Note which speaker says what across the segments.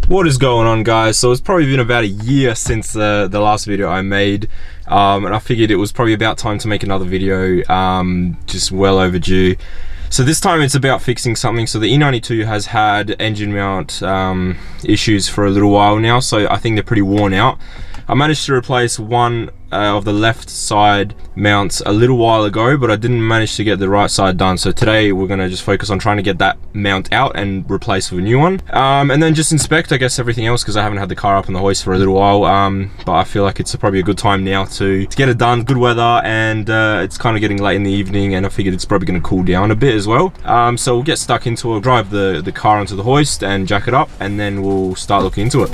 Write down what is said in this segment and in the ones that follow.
Speaker 1: What is going on, guys? So it's probably been about a year since the last video I made, and I figured it was probably about time to make another video, just well overdue. So this time it's about fixing something. So the E92 has had engine mount issues for a little while now, so I think they're pretty worn out. I managed to replace one of the left side mounts a little while ago, but I didn't manage to get the right side done. So today we're going to just focus on trying to get that mount out and replace with a new one, and then just inspect, I guess, everything else, because I haven't had the car up on the hoist for a little while. But I feel like it's probably a good time now to get it done. Good weather, and it's kind of getting late in the evening, and I figured it's probably going to cool down a bit as well. So we'll get stuck into it, drive the car onto the hoist and jack it up, and then we'll start looking into it.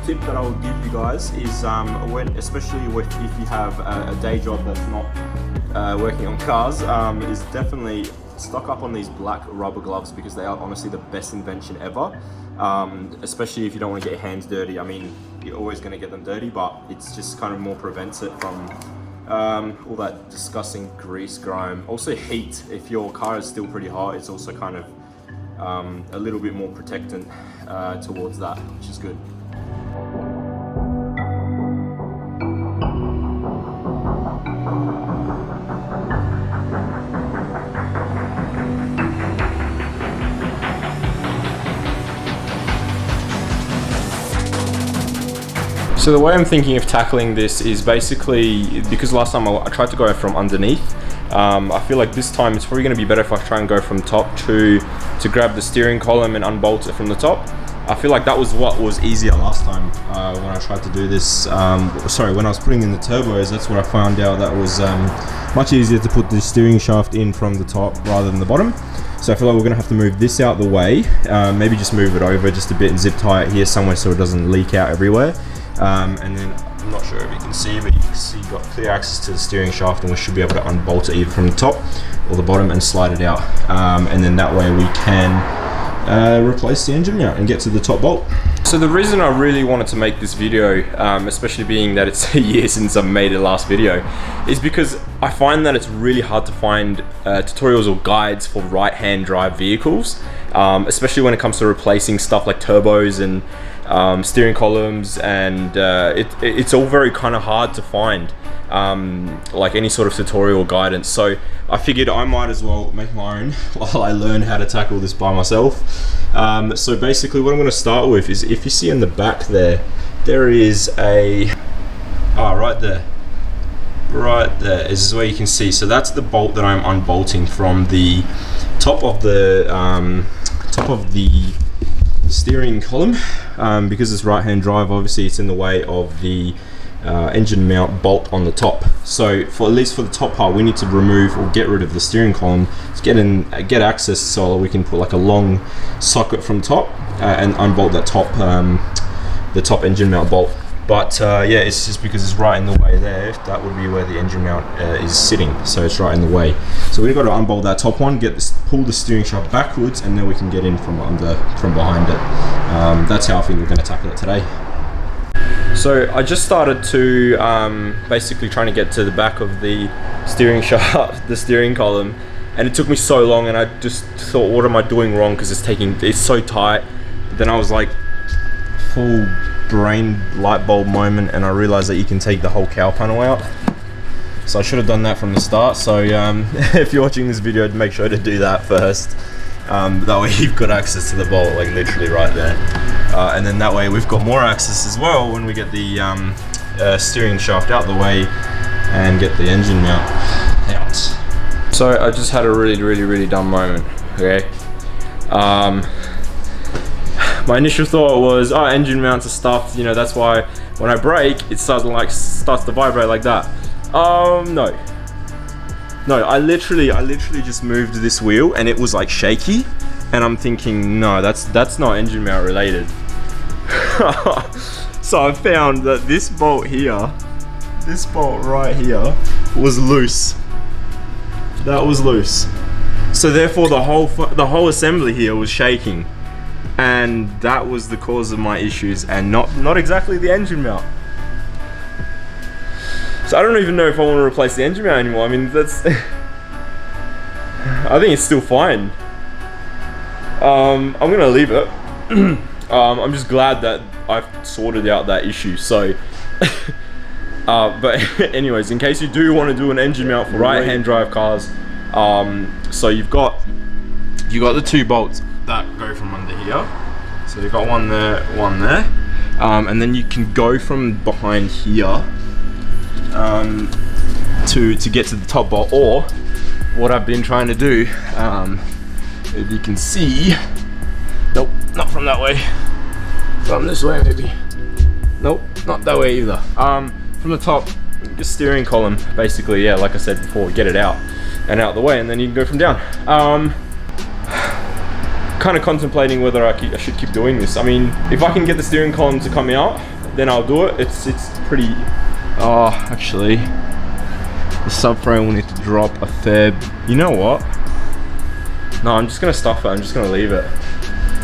Speaker 1: Tip that I will give you guys is especially if you have a day job that's not working on cars, is definitely stock up on these black rubber gloves, because they are honestly the best invention ever, especially if you don't want to get your hands dirty. I mean, you're always going to get them dirty, but it's just kind of more prevents it from all that disgusting grease, grime. Also heat. If your car is still pretty hot, it's also kind of a little bit more protectant towards that, which is good. So the way I'm thinking of tackling this is basically, because last time I tried to go from underneath, I feel like this time it's probably going to be better if I try and go from top to grab the steering column and unbolt it from the top. I feel like that was what was easier last time when I tried to do this. When I was putting in the turbos, that's what I found out that was much easier to put the steering shaft in from the top rather than the bottom. So I feel like we're gonna have to move this out the way, maybe just move it over just a bit and zip tie it here somewhere so it doesn't leak out everywhere. And then I'm not sure if you can see, but you can see you've got clear access to the steering shaft, and we should be able to unbolt it either from the top or the bottom and slide it out. And then that way we can replace the engine mount and get to the top bolt. So the reason I really wanted to make this video, especially being that it's a year since I made the last video, is because I find that it's really hard to find tutorials or guides for right-hand drive vehicles, especially when it comes to replacing stuff like turbos and steering columns, and it's all very kind of hard to find, like any sort of tutorial guidance. So I figured I might as well make my own while I learn how to tackle this by myself. So basically what I'm going to start with is, if you see in the back there is a right there is where you can see. So that's the bolt that I'm unbolting from the top of the steering column, because it's right-hand drive. Obviously it's in the way of the engine mount bolt on the top. So at least for the top part, we need to remove or get rid of the steering column to get access, so we can put like a long socket from top and unbolt that the top engine mount bolt. But yeah, it's just because it's right in the way there. That would be where the engine mount is sitting, so it's right in the way. So we've got to unbolt that top one, pull the steering shaft backwards, and then we can get in from behind it. That's how I think we're going to tackle it today. So I just started to basically trying to get to the back of the steering shaft, the steering column, and it took me so long, and I just thought, what am I doing wrong, because it's so tight. But then I was like, full brain light bulb moment, and I realized that you can take the whole cowl panel out. So I should have done that from the start. So if you're watching this video, make sure to do that first. That way you've got access to the bolt, like literally right there. And then that way we've got more access as well when we get the steering shaft out the way and get the engine mount out. So I just had a really dumb moment, okay? my initial thought was, oh, engine mounts are stuffed, you know, that's why when I brake, it starts to vibrate like that. No. No, I literally just moved this wheel and it was like shaky, and I'm thinking, no, that's not engine mount related. So I found that this bolt here, this bolt right here, was loose. That was loose. So therefore the whole assembly here was shaking, and that was the cause of my issues, and not exactly the engine mount. So I don't even know if I want to replace the engine mount anymore. I mean, that's I think it's still fine. I'm gonna leave it. I'm just glad that I've sorted out that issue. So but anyways, in case you do want to do an engine mount for right-hand drive cars, so you've got the 2 bolts that go from under here. So you've got one there, and then you can go from behind here to get to the top bolt. Or what I've been trying to do, if you can see, nope, not from that way, from this way maybe, nope, not that way either. From the top, the steering column, basically, yeah, like I said before, get it out and out the way, and then you can go from down. Kind of contemplating whether I should keep doing this. I mean, if I can get the steering column to come out, then I'll do it. It's pretty. Oh, actually, the subframe will need to drop a fair. You know what? No, I'm just gonna stuff it. I'm just gonna leave it.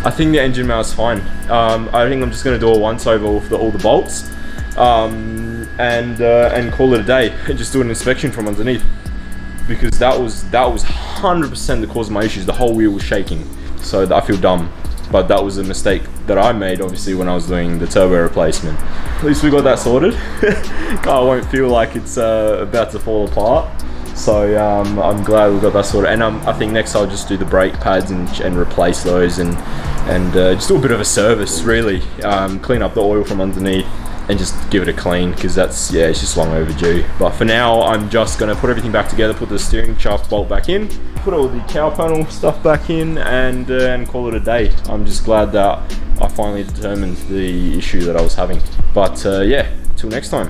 Speaker 1: I think the engine mount is fine. I think I'm just gonna do a once over with all the bolts, and call it a day. And just do an inspection from underneath, because that was 100% the cause of my issues. The whole wheel was shaking. So I feel dumb, but that was a mistake that I made, obviously, when I was doing the turbo replacement. At least we got that sorted. Car won't feel like it's about to fall apart. So I'm glad we got that sorted. And I think next I'll just do the brake pads and replace those, and just do a bit of a service, really. Clean up the oil from underneath and just give it a clean, because that's, yeah, it's just long overdue. But for now, I'm just gonna put everything back together, put the steering shaft bolt back in, put all the cowl panel stuff back in, and call it a day. I'm just glad that I finally determined the issue that I was having. But yeah, till next time.